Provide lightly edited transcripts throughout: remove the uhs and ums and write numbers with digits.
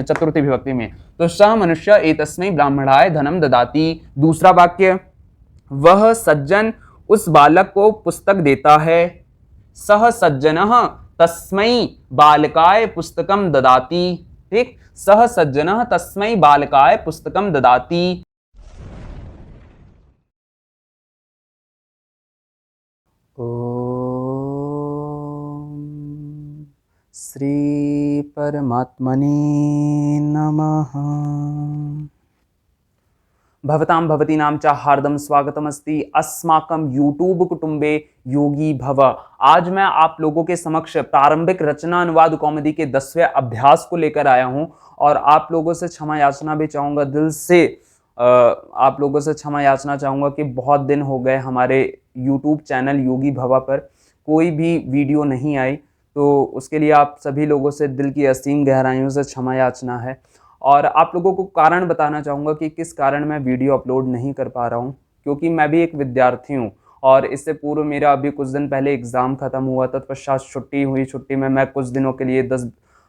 चतुर्थी विभक्ति में। तो सह मनुष्य एतस्मै ब्राह्मणाय धनम ददाति। दूसरा वाक्य, वह सज्जन उस बालक को पुस्तक देता है। सह सज्जनः तस्मै बालकाय पुस्तकम ददाति। ठीक, सह सज्जनः तस्मै बालकाय पुस्तकम ददाति। ओम श्री परमात्मने नमः। भवतां भवतीनां च हार्दं स्वागतमस्ति अस्माकं यूट्यूब कुटुंबे योगी भव। आज मैं आप लोगों के समक्ष प्रारंभिक रचना अनुवाद कॉमेडी के 10वें अभ्यास को लेकर आया हूं और आप लोगों से क्षमा याचना भी चाहूँगा, दिल से आप लोगों से क्षमा याचना चाहूँगा कि बहुत दिन हो गए हमारे यूट्यूब चैनल योगी भवा पर कोई भी वीडियो नहीं आई, तो उसके लिए आप सभी लोगों से दिल की असीम गहराइयों से क्षमा याचना है। और आप लोगों को कारण बताना चाहूँगा कि किस कारण मैं वीडियो अपलोड नहीं कर पा रहा हूँ, क्योंकि मैं भी एक विद्यार्थी हूँ और इससे पूर्व मेरा अभी कुछ दिन पहले एग्ज़ाम ख़त्म हुआ, तत्पश्चात छुट्टी हुई। छुट्टी में मैं कुछ दिनों के लिए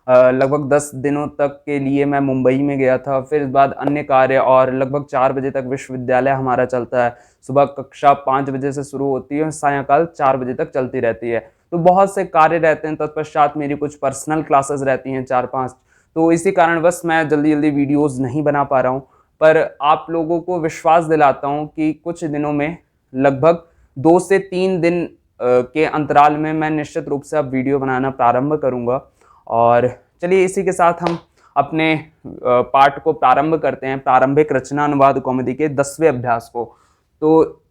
लगभग 10 दिनों तक के लिए मैं मुंबई में गया था। फिर इस बाद अन्य कार्य और लगभग 4 बजे तक विश्वविद्यालय हमारा चलता है। सुबह कक्षा 5 बजे से शुरू होती है, सायंकाल 4 बजे तक चलती रहती है। तो बहुत से कार्य रहते हैं, तत्पश्चात मेरी कुछ पर्सनल क्लासेस रहती हैं 4-5, तो इसी कारणवश मैं जल्दी जल्दी वीडियोज़ नहीं बना पा रहा हूँ। पर आप लोगों को विश्वास दिलाता हूँ कि कुछ दिनों में लगभग 2 से 3 दिन के अंतराल में मैं निश्चित रूप से अब वीडियो बनाना प्रारंभ करूँगा। और चलिए इसी के साथ हम अपने पाठ को प्रारंभ करते हैं, प्रारंभिक रचना अनुवाद कॉमेडी के 10वें अभ्यास को। तो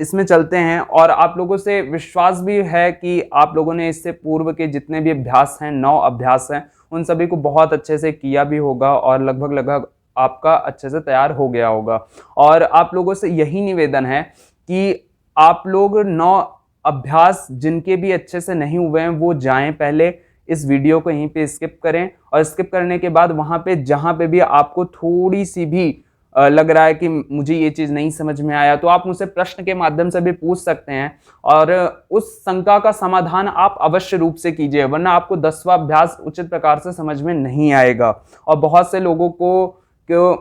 इसमें चलते हैं और आप लोगों से विश्वास भी है कि आप लोगों ने इससे पूर्व के जितने भी अभ्यास हैं, 9 अभ्यास हैं, उन सभी को बहुत अच्छे से किया भी होगा और लगभग लगभग आपका अच्छे से तैयार हो गया होगा। और आप लोगों से यही निवेदन है कि आप लोग 9 अभ्यास जिनके भी अच्छे से नहीं हुए हैं वो जाएं, पहले इस वीडियो को यहीं पे स्किप करें और स्किप करने के बाद वहाँ पे जहाँ पे भी आपको थोड़ी सी भी लग रहा है कि मुझे ये चीज़ नहीं समझ में आया, तो आप मुझसे प्रश्न के माध्यम से भी पूछ सकते हैं और उस शंका का समाधान आप अवश्य रूप से कीजिए, वरना आपको 10वां अभ्यास उचित प्रकार से समझ में नहीं आएगा। और बहुत से लोगों को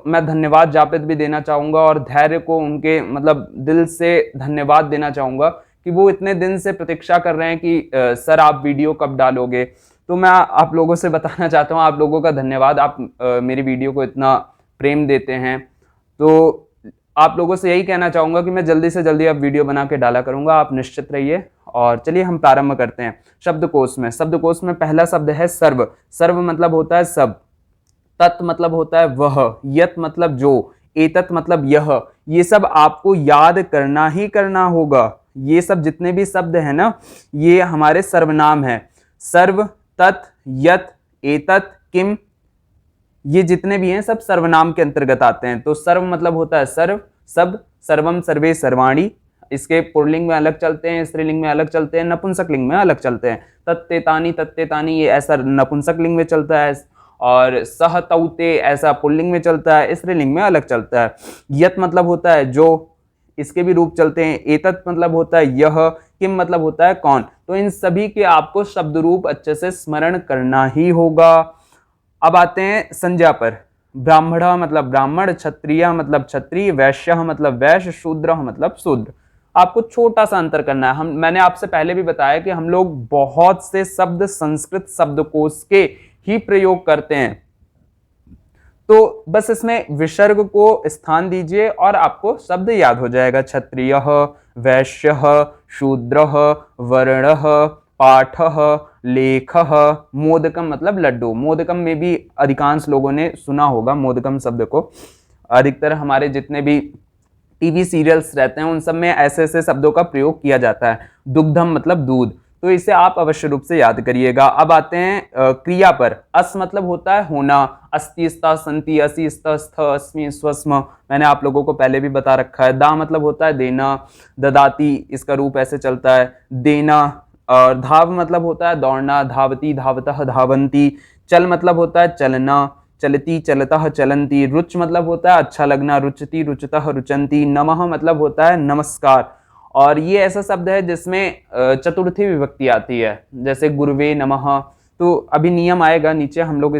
मैं धन्यवाद ज्ञापित भी देना चाहूँगा और धैर्य को उनके मतलब दिल से धन्यवाद देना चाहूँगा कि वो इतने दिन से प्रतीक्षा कर रहे हैं कि सर आप वीडियो कब डालोगे। तो मैं आप लोगों से बताना चाहता हूँ, आप लोगों का धन्यवाद, आप मेरी वीडियो को इतना प्रेम देते हैं। तो आप लोगों से यही कहना चाहूँगा कि मैं जल्दी से जल्दी अब वीडियो बना के डाला करूँगा, आप निश्चित रहिए। और चलिए हम प्रारंभ करते हैं शब्दकोश में। शब्दकोश में पहला शब्द है सर्व। सर्व मतलब होता है सब, तत् मतलब होता है वह, यत मतलब जो, एतत मतलब यह। ये सब आपको याद करना ही करना होगा। ये सब जितने भी शब्द हैं ना, ये हमारे सर्वनाम है। सर्व, तत्, यत, एतत, किम, ये जितने भी हैं सब सर्वनाम के अंतर्गत आते हैं। तो सर्व मतलब होता है सर्व, सब, सर्वम, सर्वे, सर्वाणी। इसके पुल्लिंग में अलग चलते हैं, स्त्रीलिंग में अलग चलते हैं, नपुंसक लिंग में अलग चलते हैं। तत्तेतानि, तत्तेतानि ये ऐसा नपुंसक लिंग में चलता है और सह तौते ऐसा पुल्लिंग में चलता है, स्त्रीलिंग में अलग चलता है। यत मतलब होता है जो, इसके भी रूप चलते हैं। एतत मतलब होता है यह, किम मतलब होता है कौन। तो इन सभी के आपको शब्द रूप अच्छे से स्मरण करना ही होगा। अब आते हैं संज्ञा पर। ब्राह्मण मतलब ब्राह्मण, क्षत्रिय मतलब क्षत्रिय, वैश्य मतलब वैश्य, शूद्र मतलब शूद्र। आपको छोटा सा अंतर करना है। मैंने आपसे पहले भी बताया कि हम लोग बहुत से शब्द संस्कृत शब्दकोश के ही प्रयोग करते हैं, तो बस इसमें विसर्ग को स्थान दीजिए और आपको शब्द याद हो जाएगा। क्षत्रिय, वैश्य, शूद्र, वर्ण, पाठ, लेख, मोदकम मतलब लड्डू। मोदकम में भी अधिकांश लोगों ने सुना होगा मोदकम शब्द को। अधिकतर हमारे जितने भी टीवी सीरियल्स रहते हैं उन सब में ऐसे ऐसे शब्दों का प्रयोग किया जाता है। दुग्धम मतलब दूध, तो इसे आप अवश्य रूप से याद करिएगा। अब आते हैं क्रिया पर। अस मतलब होता है होना, अस्ति, स्ता, संति, असि, स्त, स्थ, अस्मि, स्वस्म, मैंने आप लोगों को पहले भी बता रखा है। दा मतलब होता है देना, ददाती इसका रूप ऐसे चलता है, देना। और धाव मतलब होता है दौड़ना, धावती, धावतः, धावंती। चल मतलब होता है चलना, चलती, चलतः, चलंती। रुच मतलब होता है अच्छा लगना, रुचति, रुचतः, रुचंती। नमः मतलब होता है नमस्कार। और ये ऐसा शब्द है जिसमें चतुर्थी विभक्ति आती है, जैसे गुरुवे नमः। तो अभी नियम आएगा नीचे, हम लोग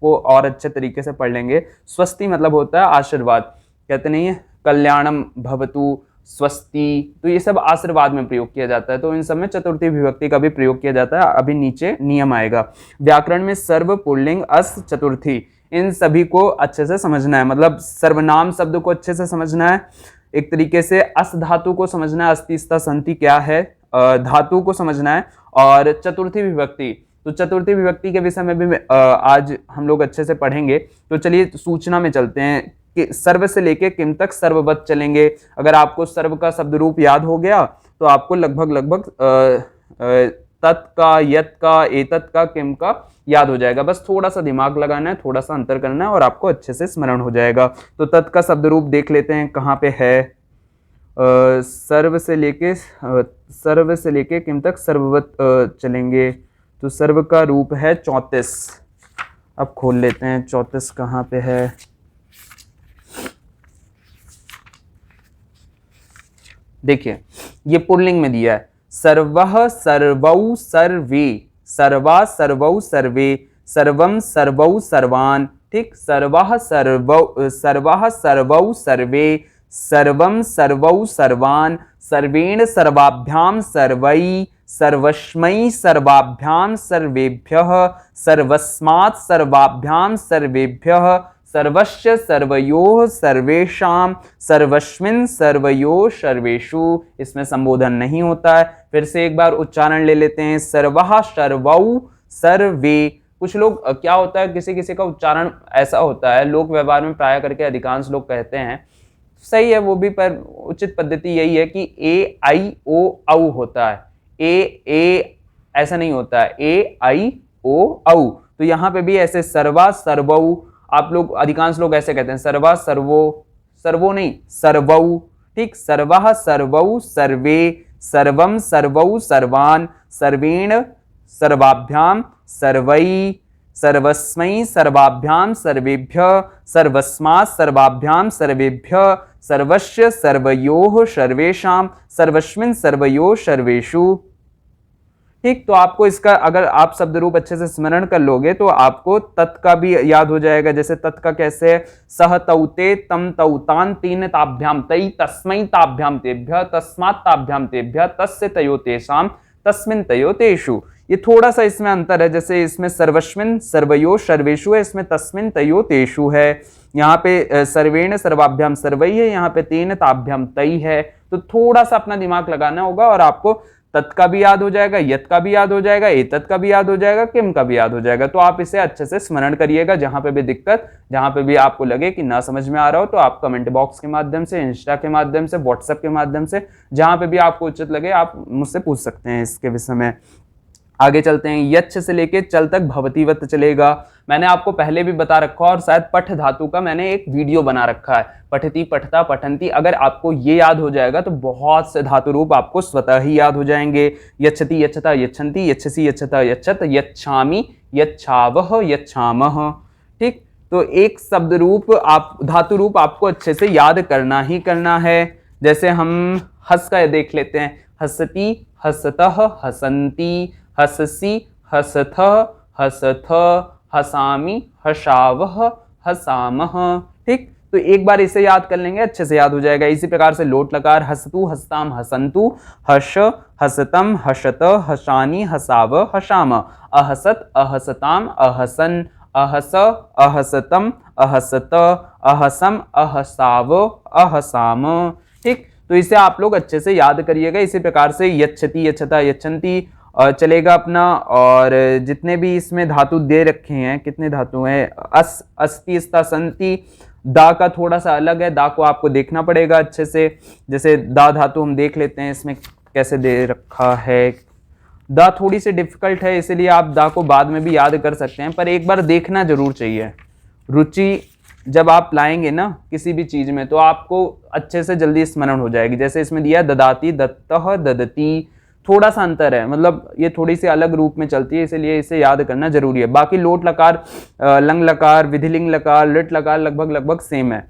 को और अच्छे तरीके से पढ़ लेंगे। स्वस्ति मतलब होता है आशीर्वाद, कहते नहीं है कल्याणम भवतु स्वस्ति, तो ये सब आशीर्वाद में प्रयोग किया जाता है। तो इन सब में चतुर्थी विभक्ति का भी प्रयोग किया जाता है। अभी नीचे नियम आएगा। व्याकरण में सर्व पुल्लिंग अस चतुर्थी, इन सभी को अच्छे से समझना है, मतलब सर्वनाम शब्द को अच्छे से समझना है, एक तरीके से अस धातु को समझना है, अस्ति स्ता संति क्या है धातु को समझना है, और चतुर्थी विभक्ति, तो चतुर्थी विभक्ति के विषय में भी आज हम लोग अच्छे से पढ़ेंगे। तो चलिए सूचना में चलते हैं कि सर्व से लेके किम तक सर्ववत चलेंगे। अगर आपको सर्व का शब्द रूप याद हो गया तो आपको लगभग तत् का, यत का, एतत् का, किम का याद हो जाएगा। बस थोड़ा सा दिमाग लगाना है, थोड़ा सा अंतर करना है और आपको अच्छे से स्मरण हो जाएगा। तो तत् का शब्द रूप देख लेते हैं कहाँ पे है। सर्व से लेके किम तक सर्ववत चलेंगे। तो सर्व का रूप है 34। अब खोल लेते हैं 34 कहाँ पे है। देखिए ये पुल्लिंग में दिया है, सर्वः सर्वौ सर्वे, सर्वा सर्वौ सर्वे, सर्वम सर्वौ सर्वान, ठीक, सर्वः सर्वौ सर्वे, सर्वम सर्वौ सर्वान, सर्वेण सर्वाभ्याम सर्वै, सर्वस्मै सर्वाभ्याम सर्वेभ्यः, सर्वस्मात् सर्वाभ्याम सर्वेभ्यः, सर्वस्य सर्वयोः सर्वेषां, सर्वस्मिन् सर्वयोः सर्वेषु। इसमें संबोधन नहीं होता है। फिर से एक बार उच्चारण ले लेते हैं, सर्वः सर्वौ सर्वे। कुछ लोग क्या होता है, किसी किसी का उच्चारण ऐसा होता है, लोक व्यवहार में प्राय करके अधिकांश लोग कहते हैं, सही है वो भी, पर उचित पद्धति यही है कि ए आई ओ औ होता है, ए ऐसा नहीं होता है, ए आई ओ औ। तो यहाँ पे भी ऐसे सर्वा सर्वौ, आप लोग अधिकांश लोग ऐसे कहते हैं, सर्वा सर्वो, सर्वो नहीं सर्वौ, ठीक, सर्वः सर्वौ सर्वे, सर्वम सर्वौ सर्वान, सर्वेण सर्वाभ्याम सर्वै, सर्वस्मै सर्वाभ्याम सर्वेभ्यः, सर्वस्मात् सर्वाभ्याम सर्वेभ्यः, सर्वस्य सर्वयोः सर्वेषां, सर्वस्मिन् सर्वयोः सर्वेषु। ठीक, तो आपको इसका अगर आप शब्द रूप अच्छे से स्मरण कर लोगे तो आपको तत् का भी याद हो जाएगा। जैसे तत् का कैसे है, सह तौते तम तौतान तीन ताभ्याम तई तस्मै ताभ्याम तेभ्यः, तस्मात् ताभ्याम तेभ्यः, तस्य तयो तेषां, तस्मिन् तयो तेषु। ये थोड़ा सा इसमें अंतर है, जैसे इसमें सर्वस्मिन् सर्वयो सर्वेषु है, इसमें तस्मिन् तयो तेषु है। यहाँ पे सर्वेण सर्वाभ्याम सर्वै है, यहाँ पे तेन ताभ्याम तई है। तो थोड़ा सा अपना दिमाग लगाना होगा और आपको तत् का भी याद हो जाएगा, यत का भी याद हो जाएगा, एतत् का भी याद हो जाएगा, किम का भी याद हो जाएगा। तो आप इसे अच्छे से स्मरण करिएगा। जहां पे भी दिक्कत, जहां पे भी आपको लगे कि ना समझ में आ रहा हो तो आप कमेंट बॉक्स के माध्यम से, इंस्टा के माध्यम से, व्हाट्सएप के माध्यम से, जहां पे भी आपको उचित लगे आप मुझसे पूछ सकते हैं इसके विषय में। आगे चलते हैं, यच्छ से लेके चल तक भवतीवत चलेगा। मैंने आपको पहले भी बता रखा और शायद पठ धातु का मैंने एक वीडियो बना रखा है, पठती पठता पठंती। अगर आपको ये याद हो जाएगा तो बहुत से धातु रूप आपको स्वतः ही याद हो जाएंगे। यच्छति यच्छता यच्छन्ति, यच्छसि यच्छता यच्छत, यच्छामि यच्छावः यच्छामः। ठीक, तो एक शब्द रूप आप धातु रूप आपको अच्छे से याद करना ही करना है। जैसे हम हस का देख लेते हैं, हसती हसतः हसंती, हससी हसथ हसथ, हसामी हसावह हसामह। ठीक, तो एक बार इसे याद कर लेंगे, अच्छे से याद हो जाएगा। इसी प्रकार से लोट लकार, हसतु हसताम हसंतु, हश हसतम हशत, हसानी हसाव हसाम, अहसत अहसताम अहसन, अहस अहसतम अहसत, अहसम अहसाव अहसाम। ठीक, तो इसे आप लोग अच्छे से याद करिएगा। इसी प्रकार से यच्छति यच्छता यच्छन्ति चलेगा अपना। और जितने भी इसमें धातु दे रखे हैं, कितने धातु हैं, अस अस्ति स्ता संति, दा का थोड़ा सा अलग है, दा को आपको देखना पड़ेगा अच्छे से। जैसे दा धातु हम देख लेते हैं इसमें कैसे दे रखा है। दा थोड़ी सी डिफिकल्ट है, इसलिए आप दा को बाद में भी याद कर सकते हैं, पर एक बार देखना जरूर चाहिए। रुचि जब आप लाएंगे ना किसी भी चीज में तो आपको अच्छे से जल्दी स्मरण हो जाएगी। जैसे इसमें दिया ददाती दत्तः ददती, थोड़ा सा अंतर है, मतलब ये थोड़ी सी अलग रूप में चलती है, इसलिए इसे याद करना जरूरी है। बाकी लोट लकार, लंग लकार, विधिलिंग लकार, लट लकार लगभग सेम है।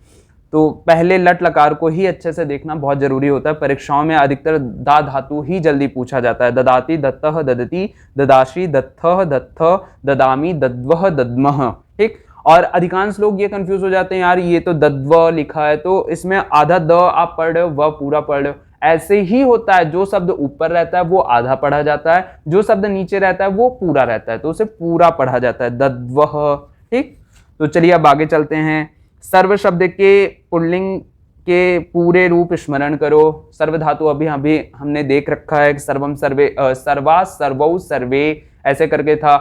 तो पहले लट लकार को ही अच्छे से देखना बहुत जरूरी होता है। परीक्षाओं में अधिकतर दा धातु ही जल्दी पूछा जाता है। ददाती दत्तः ददती, ददाशी दत्थः दत्थ, ददामी दद्वः दद्मः। ठीक। और अधिकांश लोग ये कंफ्यूज हो जाते हैं, यार ये तो दद्व लिखा है तो इसमें आधा द आप पढ़ रहे हो, व पूरा पढ़ रहे हो। ऐसे ही होता है, जो शब्द ऊपर रहता है वो आधा पढ़ा जाता है, जो शब्द नीचे रहता है वो पूरा रहता है, तो उसे पूरा पढ़ा जाता है, दद्वह। ठीक, तो चलिए अब आगे चलते हैं। सर्व शब्द के पुल्लिंग के पूरे रूप स्मरण करो। सर्व धातु अभी अभी हमने देख रखा है, सर्वम सर्वे, सर्वा सर्वौ सर्वे ऐसे करके था।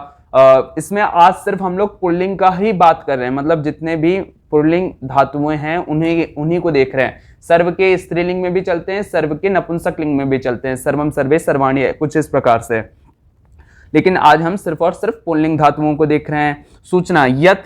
इसमें आज सिर्फ हम लोग पुल्लिंग का ही बात कर रहे हैं, मतलब जितने भी पुल्लिंग धातुएं हैं उन्हीं को देख रहे हैं। सर्व के स्त्रीलिंग में भी चलते हैं, सर्व के नपुंसक लिंग में भी चलते हैं, सर्वम सर्वे सर्वाणी, कुछ इस प्रकार से। लेकिन आज हम सिर्फ और सिर्फ पुल्लिंग धातुओं को देख रहे हैं। सूचना, यत,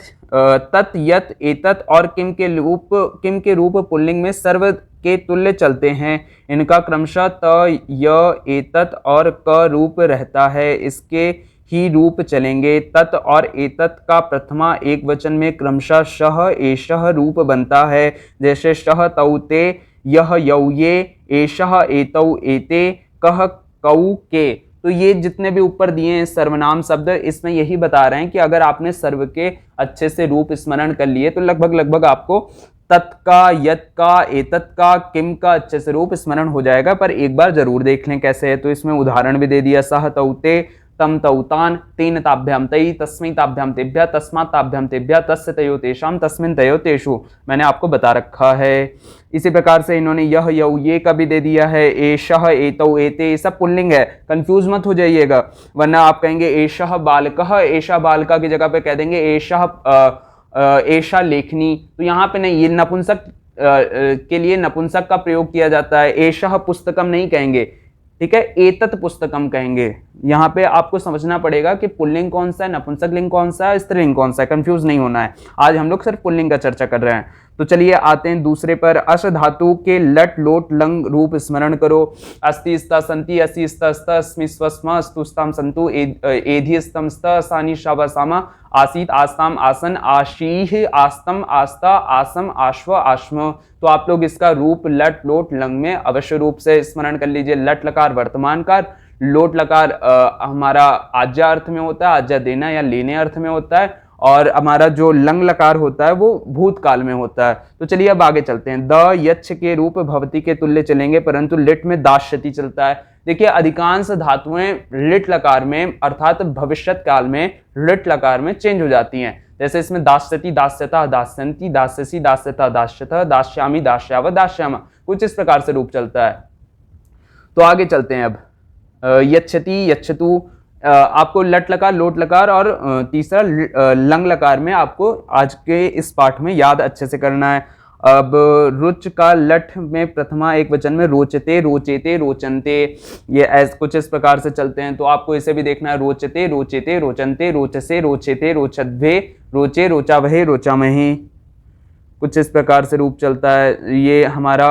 तत्, यत, एतत् और किम के रूप पुल्लिंग में सर्व के तुल्य चलते हैं। इनका क्रमशः त, य, एतत् और क रूप रहता है, इसके ही रूप चलेंगे। तत् और एतत् का प्रथमा एक वचन में क्रमशः शह, एषः रूप बनता है, जैसे शह तौ ते, यह यौ ये, एषः एतौ एते, कह कौ के। तो ये जितने भी ऊपर दिए हैं सर्वनाम शब्द, इसमें यही बता रहे हैं कि अगर आपने सर्व के अच्छे से रूप स्मरण कर लिए तो लगभग आपको तत् का, यत का, एतत् का, किम का अच्छे से रूप स्मरण हो जाएगा। पर एक बार जरूर देख लें कैसे है। तो इसमें उदाहरण भी दे दिया, सह तौ ते, तम तौ तान, तेन ताभ्याम तई, तस्मै ताभ्याम तेभ्यः, तस्मात् ताभ्याम तेभ्यः, तस्य तयो तेषां, तस्मिन् तयो तेषु, मैंने आपको बता रखा है। इसी प्रकार से इन्होंने यह यौ ये का भी दे दिया है, एषः एतौ एते, ये सब पुल्लिंग है, कंफ्यूज मत हो जाइएगा, वरना आप कहेंगे एषः बालकः, एषा बालिका की जगह पे कह देंगे एषा लेखनी, तो यहाँ पे नहीं, ये नपुंसक के लिए नपुंसक का प्रयोग किया जाता है, एषः पुस्तकम नहीं कहेंगे, ठीक है, एतत् पुस्तकम कहेंगे। यहाँ पे आपको समझना पड़ेगा कि पुल्लिंग कौन सा है, नपुंसक लिंग कौन सा है, स्त्रीलिंग कौन सा है, कंफ्यूज नहीं होना है। आज हम लोग सिर्फ पुल्लिंग का चर्चा कर रहे हैं। तो चलिए आते हैं दूसरे पर। अश धातु के लट लोट लंग रूप स्मरण करो। अस्ति स्ता संति, असि स्ता स्त, अस्मि स्व स्म, अस्तु स्ताम संतु, एधि स्तम स्त, असानि शावा सामा, आसीत आस्ताम आसन, आशीह आस्तम आस्ता, आसम आश्व आश्म। तो आप लोग इसका रूप लट लोट लंग में अवश्य रूप से स्मरण कर लीजिए। लट लकार वर्तमान काल, लोट लकार हमारा आज्या अर्थ में होता है, आज्या देना या लेने अर्थ में होता है, और हमारा जो लंग लकार होता है वो भूतकाल में होता है। तो चलिए अब आगे चलते हैं। द यच्छ के रूप भवती के तुल्य चलेंगे, परंतु लिट में दास्यति चलता है। देखिए अधिकांश धातुएं लिट लकार में अर्थात भविष्यत काल में लिट लकार में चेंज हो जाती हैं। जैसे इसमें दास्यति, दास्यता, दास्यन्ति, दास्यसि, दास्यता, दास्यतः, दास्यामि, दास्याव, दास्याम, कुछ इस प्रकार से रूप चलता है। तो आगे चलते हैं अब। यच्छति, यच्छतु, आपको लट लकार, लोट लकार और तीसरा लंग लकार में आपको आज के इस पाठ में याद अच्छे से करना है। अब रुच का लट में प्रथमा एक वचन में रोचते, रोचेते, रोचनते, ये कुछ इस प्रकार से चलते हैं। तो आपको इसे भी देखना है, रोचते, रोचेते, रोचनते, रोचसे, रोचेते, रोचद्भे, रोचे, रोचावहे, रोचामहे, कुछ इस प्रकार से रूप चलता है। ये हमारा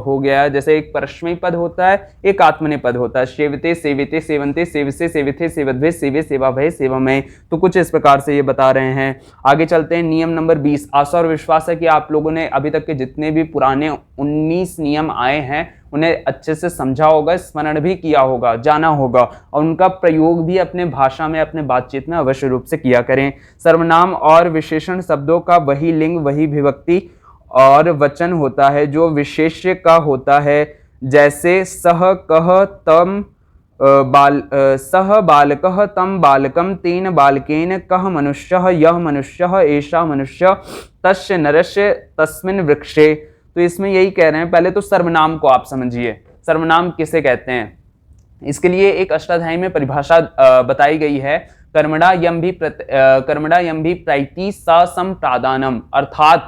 हो गया। जैसे एक परस्मैपद पद होता है, एक आत्मनेपद पद होता है, सेवते, सेविते, सेवंते, सेवसे, सेविथे, सेवद्भे, सेवे, सेवाभय, सेवामय। तो कुछ इस प्रकार से ये बता रहे हैं। आगे चलते हैं। नियम नंबर 20। आशा और विश्वास है कि आप लोगों ने अभी तक के जितने भी पुराने 19 नियम आए हैं उन्हें अच्छे से समझा होगा, स्मरण भी किया होगा, जाना होगा, और उनका प्रयोग भी अपने भाषा में, अपने बातचीत में अवश्य रूप से किया करें। सर्वनाम और विशेषण शब्दों का वही लिंग, वही विभक्ति और वचन होता है जो विशेष्य का होता है। जैसे सह, कह, तम सह बालकः, तम बालकम, तेन बालकेन, कह मनुष्यः, यह मनुष्यः, एषा मनुष्य, तस्य नरस्य, तस्मिन् वृक्षे। तो इसमें यही कह रहे हैं। पहले तो सर्वनाम को आप समझिए, सर्वनाम किसे कहते हैं। इसके लिए एक अष्टाध्यायी में परिभाषा बताई गई है। कर्मणा यम भी प्रैति ससंप्रादानम, अर्थात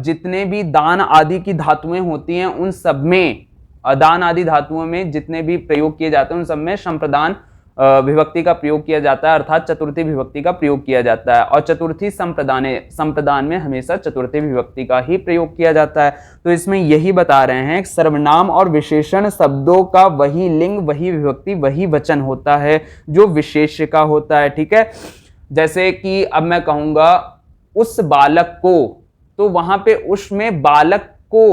जितने भी दान आदि की धातुएं होती हैं उन सब में, दान आदि धातुओं में जितने भी प्रयोग किए जाते हैं उन सब में संप्रदान विभक्ति का प्रयोग किया जाता है, अर्थात चतुर्थी विभक्ति का प्रयोग किया जाता है। और चतुर्थी संप्रदान में हमेशा चतुर्थी विभक्ति का ही प्रयोग किया जाता है। तो इसमें यही बता रहे हैं, सर्वनाम और विशेषण शब्दों का वही लिंग, वही विभक्ति, वही वचन होता है जो विशेष्य का होता है। ठीक है, जैसे कि अब मैं कहूंगा उस बालक को, तो वहां पे उसमें बालक को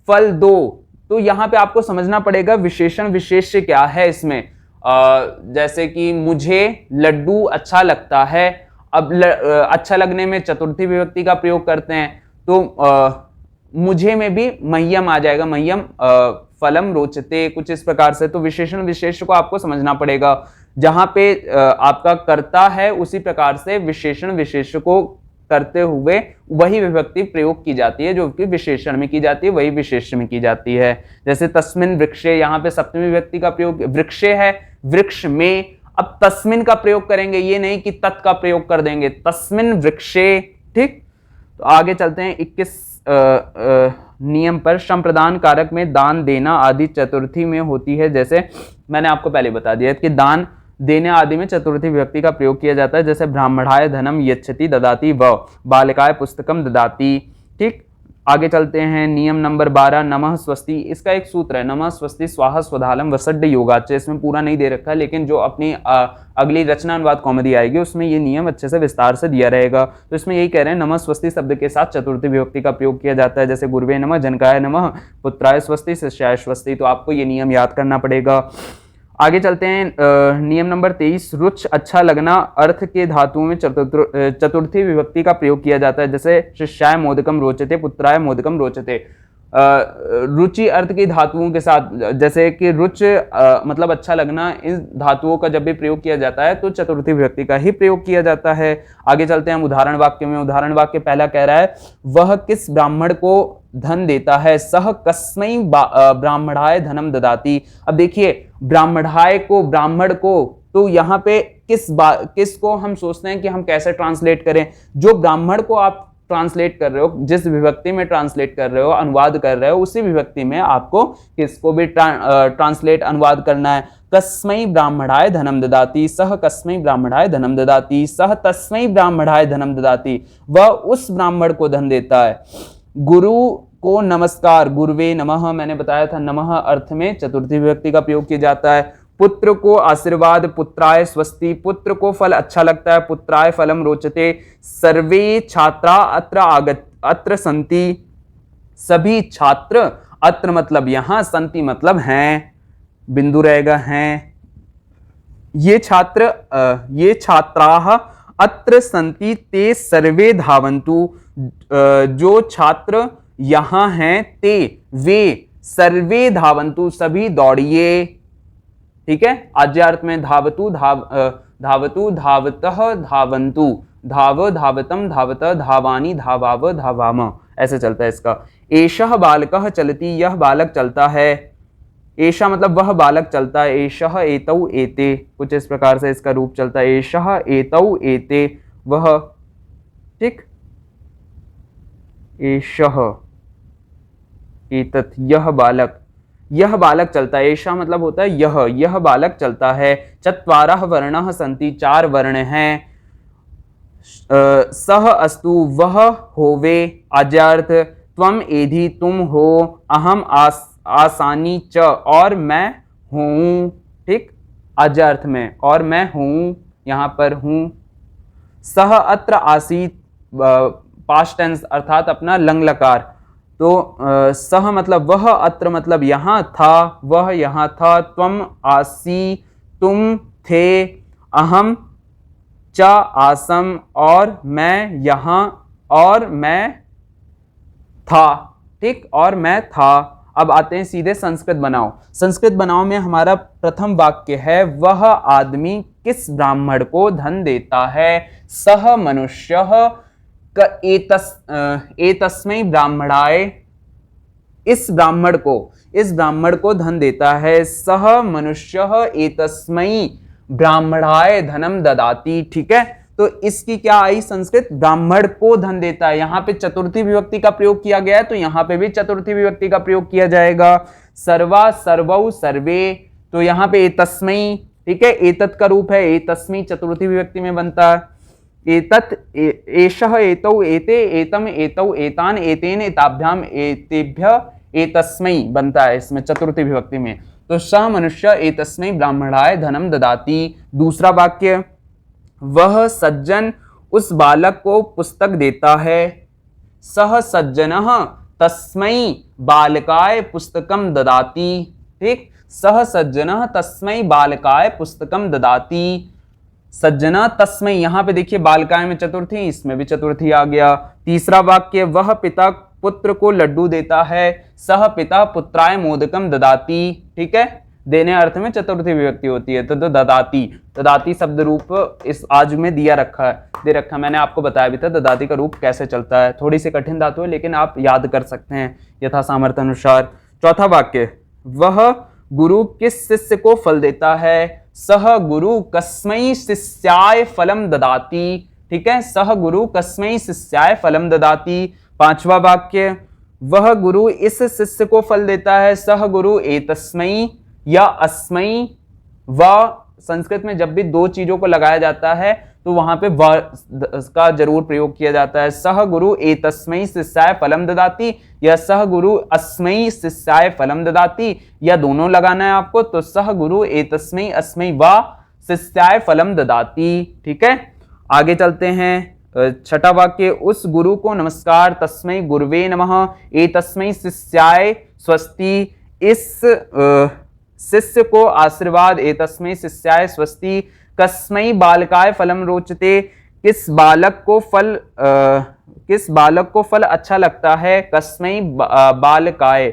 फल दो, तो यहां पे आपको समझना पड़ेगा विशेषण विशेष्य क्या है इसमें। जैसे कि मुझे लड्डू अच्छा लगता है, अब अच्छा लगने में चतुर्थी विभक्ति का प्रयोग करते हैं, तो मुझे में भी मह्यम आ जाएगा, मह्यम फलम रोचते, कुछ इस प्रकार से। तो विशेषण विशेष्य को आपको समझना पड़ेगा, जहां पे आपका कर्ता है उसी प्रकार से विशेषण विशेष्य को करते हुए वही विभक्ति प्रयोग की जाती है जो कि विशेषण में की जाती है, वही विशेष्य में की जाती है। जैसे तस्मिन वृक्षे, यहाँ पे सप्तमी विभक्ति का प्रयोग, वृक्षे है वृक्ष में, अब तस्मिन का प्रयोग करेंगे, ये नहीं कि तत् का प्रयोग कर देंगे, तस्मिन वृक्षे। ठीक, तो आगे चलते हैं 21 नियम पर। श्रम प्रदान कारक में दान देना आदि चतुर्थी में होती है। जैसे मैंने आपको पहले बता दिया कि दान देने आदि में चतुर्थी विभक्ति का प्रयोग किया जाता है। जैसे ब्राह्मणाय धनम यच्छति ददाति व बालिकाय पुस्तकम ददाति। ठीक, आगे चलते हैं नियम नंबर 12, नमः स्वस्ति। इसका एक सूत्र है, नमः स्वस्ति स्वाहा स्वधालम वसड्ड योगाच। इसमें पूरा नहीं दे रखा है, लेकिन जो अपनी अगली रचना अनुवाद कॉमेडी आएगी उसमें ये नियम अच्छे से विस्तार से दिया रहेगा। तो इसमें यही कह रहे हैं, नमः स्वस्ति शब्द के साथ चतुर्थी विभक्ति का प्रयोग किया जाता है। जैसे गुरुवे नमः, जनकाय नमः, पुत्राय स्वस्ति, शिष्याय स्वस्ति। तो आपको ये नियम याद करना पड़ेगा। आगे चलते हैं नियम नंबर 23, रुच अच्छा लगना अर्थ के धातुओं में चतुर्थी विभक्ति का प्रयोग किया जाता है। जैसे शिष्याय मोदकम रोचते, पुत्राय मोदकम रोचते। रुचि अर्थ की धातुओं के साथ, जैसे कि रुच मतलब अच्छा लगना, इन धातुओं का जब भी प्रयोग किया जाता है तो चतुर्थी विभक्ति का ही प्रयोग किया जाता है। आगे चलते हैं उदाहरण वाक्य में। उदाहरण वाक्य पहला कह रहा है, वह किस ब्राह्मण को धन देता है, सह कस्मै ब्राह्मणाय धनम ददाति। अब देखिए, ब्राह्मणाय को, ब्राह्मण को, तो यहाँ पे किस को हम सोचते हैं कि हम कैसे ट्रांसलेट करें। जो ब्राह्मण को आप ट्रांसलेट कर रहे हो, जिस विभक्ति में ट्रांसलेट कर रहे हो, अनुवाद कर रहे हो, उसी विभक्ति में आपको किसको भी ट्रांसलेट अनुवाद करना है। कस्मै ब्राह्मणाय धनम ददाति, सह कस्मै ब्राह्मणाय धनम ददाति, सह तस्मै ब्राह्मणाय धनम ददाति। वह उस ब्राह्मण को धन देता है। गुरु को नमस्कार, गुरुवे नमः, मैंने बताया था नमः अर्थ में चतुर्थी विभक्ति का प्रयोग किया जाता है। पुत्र को आशीर्वाद, पुत्राय स्वस्ति, पुत्र को फल अच्छा लगता है, पुत्राय फलम रोचते। सर्वे छात्रा अत्र संति, सभी छात्र, अत्र मतलब यहां, संति मतलब हैं, बिंदु रहेगा हैं। ये छात्राः अत्र संति ते सर्वे धावन्तु, जो छात्र यहां हैं, ते वे सर्वे धावन्तु, सभी दौड़िए। ठीक है, आज्यार्थ में धावतु, धावतु, धावतः, धावन्तु, धाव, धावतम, धावत, धावानी, धावाव, धावाम, ऐसे चलता है इसका। एषः बालकः चलति, यह बालक चलता है। एषा मतलब वह बालक चलता है। एषः एतौ एते, कुछ इस प्रकार से इसका रूप चलता है। एषः एतौ एते, वह। ठीक, एषः एतत्, यह बालक चलता है। एषा मतलब होता है यह बालक चलता है। चत्वारः वर्णाः सन्ति, 4 वर्ण हैं। सह अस्तु, वह होवे। आज्यार्थ, त्वम एधि, तुम हो। अहम आसानी च, और मैं हूं। ठीक, आज्यार्थ में, और मैं हूं, यहां पर हूं। सह अत्र आसीत, पास्ट टेंस अर्थात अपना लंग लकार। तो सह मतलब वह, अत्र मतलब यहां था, वह यहां था। त्वम आसी, तुम थे। अहम च आसम, और मैं यहां, और मैं था। ठीक, और मैं था। अब आते हैं सीधे संस्कृत बनाओ। संस्कृत बनाओ में हमारा प्रथम वाक्य है, वह आदमी किस ब्राह्मण को धन देता है। सह मनुष्यः एतस्मै ब्राह्मणाय, इस ब्राह्मण को धन देता है। सह मनुष्यः एतस्मै ब्राह्मणाय धनम ददाति। ठीक है, तो इसकी क्या आई संस्कृत, ब्राह्मण को धन देता है। यहां पे चतुर्थी विभक्ति का प्रयोग किया गया है, तो यहां पे भी चतुर्थी विभक्ति का प्रयोग किया जाएगा। सर्वा, सर्वौ, सर्वे, तो यहां पे एतस्मै, ठीक है, एतत् का रूप है, एतस्मै चतुर्थी विभक्ति में बनता है। एतत्, एषः, एतौ, एते, एतम, एतौ, एतान, एतेन, एताभ्याम, एतेभ्य, एतस्मै बनता है इसमें चतुर्थी विभक्ति में। तो सह मनुष्य एतस्मै ब्राह्मणाय धनम ददाति। दूसरा वाक्य, वह सज्जन उस बालक को पुस्तक देता है। सह सज्जनः तस्मै बालकाय पुस्तकम ददाति। ठीक, सह सज्जनः तस्मै बालकाय पुस्तकम ददाति। सज्जना तस्मै, यहां पे देखिए बालकाय में चतुर्थी, इसमें भी चतुर्थी आ गया। तीसरा वाक्य, वह पिता पुत्र को लड्डू देता है, सह पिता पुत्राय मोदकम ददाती। ठीक है, देने अर्थ में चतुर्थी विभक्ति होती है, तो ददाती, ददाती शब्द रूप इस आज में दिया रखा है, दे रखा है। मैंने आपको बताया भी था ददाती का रूप कैसे चलता है। थोड़ी सी कठिन धातु है, लेकिन आप याद कर सकते हैं यथा सामर्थ्य अनुसार। चौथा वाक्य, वह गुरु किस शिष्य को फल देता है, सह गुरु कस्मै शिष्याय फलम ददाती। ठीक है, सह गुरु कस्मै शिष्याय फलम ददाती। पांचवा वाक्य, वह गुरु इस शिष्य को फल देता है, सह गुरु एतस्मै या अस्मै। व संस्कृत में जब भी दो चीजों को लगाया जाता है तो वहां पे व का जरूर प्रयोग किया जाता है। सह गुरु एतस्मै शिष्याय फलम ददाती या सह गुरु अस्मै शिष्याय फलम ददाती, या दोनों लगाना है आपको, तो सह गुरु एतस्मै अस्मै व शिष्याय फलम ददाती। ठीक है, आगे चलते हैं। छठा वाक्य, उस गुरु को नमस्कार, तस्मै गुरुवे नमः, एतस्मै शिष्याय स्वस्ति। इस शिष्य को आशीर्वाद, एतस्मै शिष्याय स्वस्ति। कस्मै बालकाय फलम रोचते, किस बालक को फल अच्छा लगता है, कस्मै बालकाय।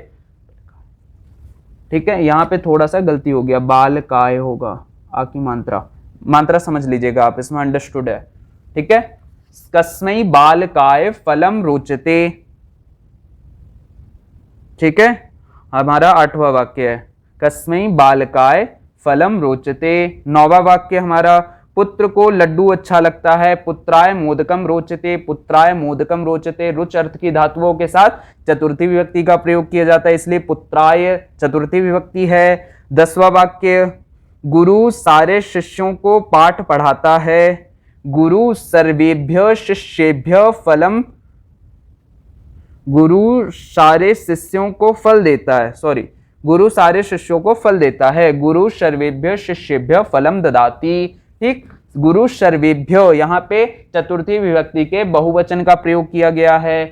ठीक है, यहां पे थोड़ा सा गलती हो गया, बालकाय होगा, आकी मात्रा समझ लीजिएगा आप, इसमें अंडरस्टूड है। ठीक है, कस्मै बालकाय फलम रोचते। ठीक है, हमारा आठवां वाक्य है, कस्मै बालकाय फलम रोचते। नौवां वाक्य हमारा, पुत्र को लड्डू अच्छा लगता है, पुत्राय मोदकम रोचते, पुत्राय मोदकम रोचते। रुच अर्थ की धातुओं के साथ चतुर्थी विभक्ति का प्रयोग किया जाता है, इसलिए पुत्राय चतुर्थी विभक्ति है। 10वां वाक्य, गुरु सारे शिष्यों को पाठ पढ़ाता है, गुरु सर्वेभ्य शिष्येभ्य फलम, गुरु सारे शिष्यों को फल देता है, सॉरी, गुरु सारे शिष्यों को फल देता है, गुरु सर्वेभ्य शिष्येभ्य फलम ददाती। ठीक, गुरु सर्वेभ्य, यहाँ पे चतुर्थी विभक्ति के बहुवचन का प्रयोग किया गया है,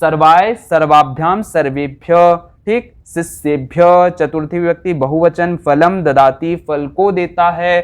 सर्वाय सर्वाभ्याम सर्वेभ्य। ठीक, शिष्येभ्य चतुर्थी विभक्ति बहुवचन, फलम ददाती फल को देता है।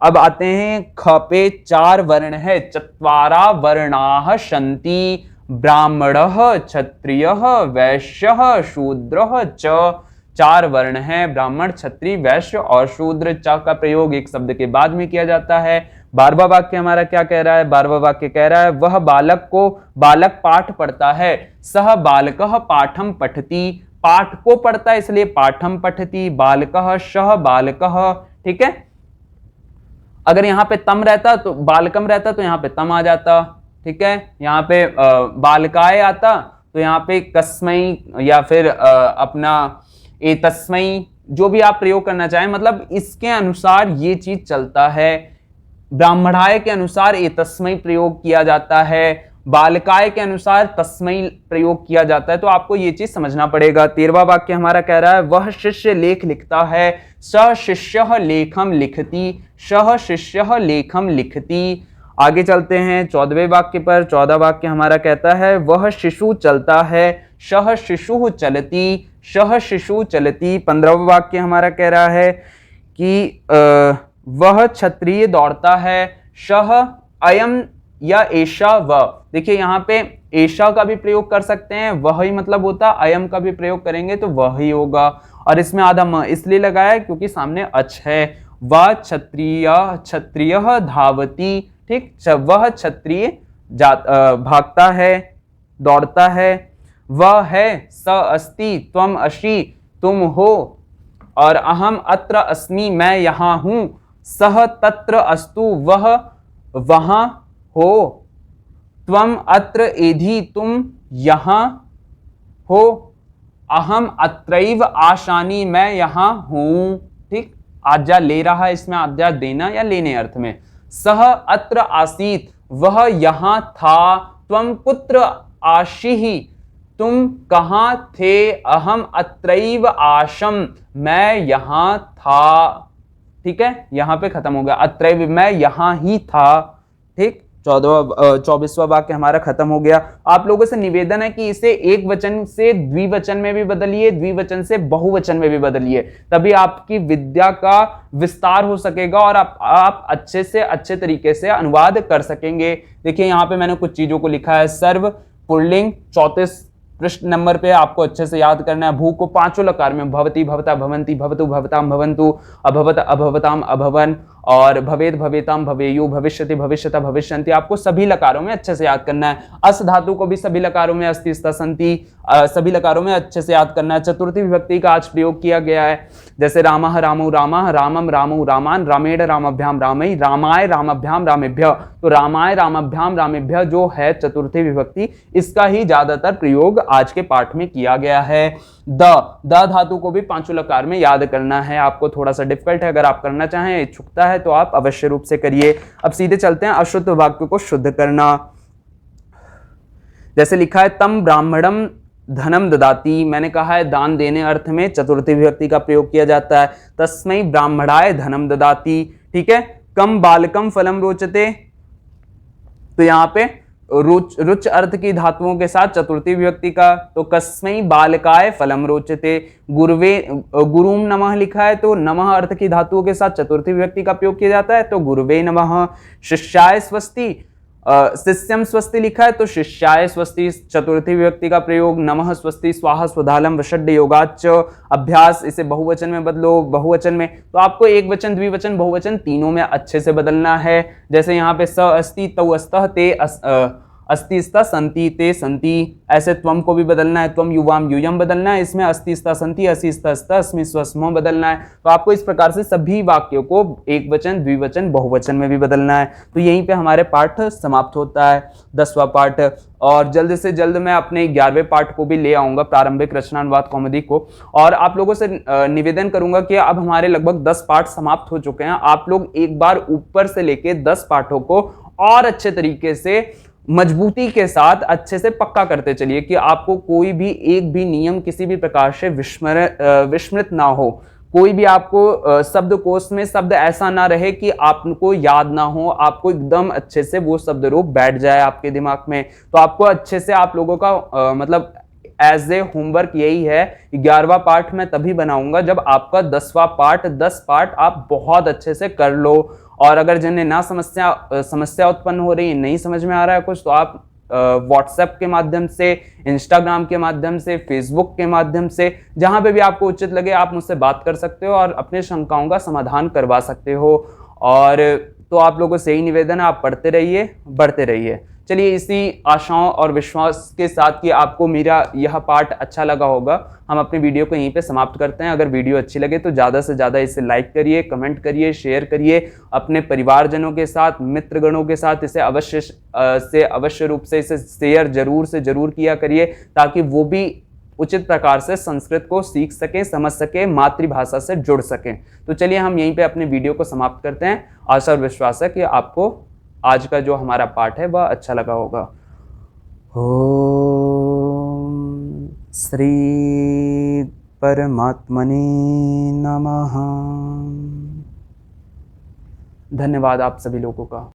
अब आते हैं ख पे, 4 वर्ण है, चत्वारा वर्णाः सन्ति, ब्राह्मणः क्षत्रियः वैश्यः शूद्रः च। 4 वर्ण हैं, ब्राह्मण क्षत्रिय वैश्य और शूद्र। च का प्रयोग एक शब्द के बाद में किया जाता है। 12वां वाक्य हमारा क्या कह रहा है, 12वां वाक्य कह रहा है, वह बालक पाठ पढ़ता है, सह बालकः पाठम पठति, पाठ को पढ़ता है इसलिए पाठम पठति, बालकः सह बालकः। ठीक है, अगर यहाँ पे तम रहता तो बालकम रहता तो यहाँ पे तम आ जाता। ठीक है, यहाँ पे बालकाय आता तो यहाँ पे कस्मै या फिर अपना एतस्मै, जो भी आप प्रयोग करना चाहें, मतलब इसके अनुसार ये चीज चलता है। ब्राह्मणाय के अनुसार एतस्मै प्रयोग किया जाता है, बालकाय के अनुसार तस्मै प्रयोग किया जाता है, तो आपको ये चीज समझना पड़ेगा। 13वां वाक्य हमारा कह रहा है, वह शिष्य लेख लिखता है, स शिष्यः लेखम लिखति, सह शिष्यः लेखम लिखति। आगे चलते हैं 14वें वाक्य पर। 14वां वाक्य हमारा कहता है, वह शिशु चलता है, सह शिशुः चलति, सह शिशु चलति। 15वां वाक्य हमारा कह रहा है कि वह क्षत्रिय दौड़ता है, सह अयम या एषा व। देखिए यहाँ पे एषा का भी प्रयोग कर सकते हैं, वह ही मतलब होता, अयम का भी प्रयोग करेंगे तो वह ही होगा, और इसमें आधा म इसलिए लगाया क्योंकि सामने अच है। वह क्षत्रिय धावती। ठीक, वह क्षत्रिय भागता है, दौड़ता है। वह है, स अस्ति, त्वम असी, तुम हो, और अहम अत्र अस्मि, मैं यहाँ हूं। सह तत्र अस्तु, वह वहां हो। त्वम अत्र एधि, तुम यहाँ हो। अहम अत्रैव आशानि, मैं यहाँ हूं। ठीक, आज्ञा ले रहा है, इसमें आज्ञा देना या लेने अर्थ में। सह अत्र आसीत, वह यहाँ था। त्वम कुत्र आशीहि, तुम कहाँ थे। अहम अत्रैव आशम, मैं यहाँ था। ठीक है, यहाँ पे खत्म हो गया। अत्रैव, मैं यहाँ ही था। ठीक, 24वां वाक्य हमारा खत्म हो गया। आप लोगों से निवेदन है कि इसे एक वचन से द्विवचन में भी बदलिए, द्विवचन से बहुवचन में भी बदलिए, तभी आपकी विद्या का विस्तार हो सकेगा और आप अच्छे से अच्छे तरीके से अनुवाद कर सकेंगे। देखिए यहाँ पे मैंने कुछ चीजों को लिखा है। सर्व पुल्लिंग 34 पृष्ठ नंबर पे आपको अच्छे से याद करना है। भू को पांचों लकार में, भवती भवता भवंती भवतु भवताम भवंतु, अभवत अभवताम अभवन, और भवेद भवेताम भवेयु, भविष्यति भविष्यता भविष्यन्ति, आपको सभी लकारों में अच्छे से याद करना है। अस धातु को भी सभी लकारों में, अस्ति स्ता संति, सभी लकारों में अच्छे से याद करना है। चतुर्थी विभक्ति का आज प्रयोग किया गया है, जैसे रामः रामौ रामः, रामम रामौ रामान, रामेण रामभ्याम रामई, रामाय रामभ्याम रामेभ्य। तो रामाय रामभ्याम रामेभ्य जो है चतुर्थी विभक्ति, इसका ही ज्यादातर प्रयोग आज के पाठ में किया गया है। द धातु को भी पांचों लकार में याद करना है। आपको थोड़ा सा डिफिकल्ट है, अगर आप करना चाहें, इच्छुकता है तो आप अवश्य रूप से करिए। अब सीधे चलते हैं अशुद्ध वाक्य को शुद्ध करना। जैसे लिखा है तम ब्राह्मणम धनम ददाति, मैंने कहा है दान देने अर्थ में चतुर्थी विभक्ति का प्रयोग किया जाता है। तस्मै ब्राह्मणाय धनम ददाति, ठीक है। कम बालकम फलम रोचते, तो यहाँ पे रुच अर्थ की धातुओं के साथ चतुर्थी विभक्ति का, तो कस्मै बालकाय फलम रोचते। गुरुम नमः लिखा है, तो नमः अर्थ की धातुओं के साथ चतुर्थी विभक्ति का प्रयोग किया जाता है, तो गुरुवे नमः। शिष्याय स्वस्ति, शिष्यम स्वस्ति लिखा है, तो शिष्याय स्वस्ति चतुर्थी विभक्ति का प्रयोग। नमः स्वस्ति स्वाहा स्वधालम वषड् योगाच अभ्यास, इसे बहुवचन में बदलो, बहुवचन में तो आपको एक वचन, द्विवचन, बहुवचन तीनों में अच्छे से बदलना है। जैसे यहाँ पे स अस्ति तौ अस्तः ते अस्ति स्ता संति ते संति, ऐसे त्वम को भी बदलना है, त्वम युवाम यूयम बदलना है, इसमें अस्ति स्ता संति, अस्ति स्ता स्ता, अस्मि स्वस्मो बदलना है। तो आपको इस प्रकार से सभी वाक्यों को एक वचन, द्विवचन, बहुवचन में भी बदलना है। तो यहीं पे हमारे पाठ समाप्त होता है, 10वां पाठ। और जल्द से जल्द मैं अपने 11वें पाठ को भी ले आऊंगा, प्रारंभिक रचनानुवाद कॉमेडी को। और आप लोगों से निवेदन करूंगा कि अब हमारे लगभग 10 पाठ समाप्त हो चुके हैं। आप लोग एक बार ऊपर से लेके 10 पाठों को और अच्छे तरीके से, मजबूती के साथ अच्छे से पक्का करते चलिए कि आपको कोई भी एक भी नियम किसी भी प्रकार से विस्मृत ना हो। कोई भी आपको शब्दकोश में शब्द ऐसा ना रहे कि आपको याद ना हो, आपको एकदम अच्छे से वो शब्द रूप बैठ जाए आपके दिमाग में। तो आपको अच्छे से, आप लोगों का मतलब एज ए होमवर्क यही है, 11वां पाठ मैं तभी बनाऊंगा जब आपका 10वां पाठ, 10 पाठ आप बहुत अच्छे से कर लो। और अगर जिन्हें ना समस्या उत्पन्न हो रही है, नहीं समझ में आ रहा है कुछ, तो आप व्हाट्सएप के माध्यम से, इंस्टाग्राम के माध्यम से, फेसबुक के माध्यम से, जहां पे भी आपको उचित लगे आप मुझसे बात कर सकते हो और अपने शंकाओं का समाधान करवा सकते हो। और तो आप लोगों से यही निवेदन है, आप पढ़ते रहिए, बढ़ते रहिए। चलिए इसी आशाओं और विश्वास के साथ कि आपको मेरा यह पाठ अच्छा लगा होगा, हम अपने वीडियो को यहीं पे समाप्त करते हैं। अगर वीडियो अच्छी लगे तो ज़्यादा से ज़्यादा इसे लाइक करिए, कमेंट करिए, शेयर करिए अपने परिवारजनों के साथ, मित्रगणों के साथ। इसे अवश्य रूप से इसे शेयर जरूर से जरूर किया करिए, ताकि वो भी उचित प्रकार से संस्कृत को सीख सकें, समझ सकें, मातृभाषा से जुड़ सकें। तो चलिए हम यहीं पे अपने वीडियो को समाप्त करते हैं। आशा और विश्वास है कि आपको आज का जो हमारा पाठ है वह अच्छा लगा होगा। ओम श्री परमात्मने नमः। धन्यवाद आप सभी लोगों का।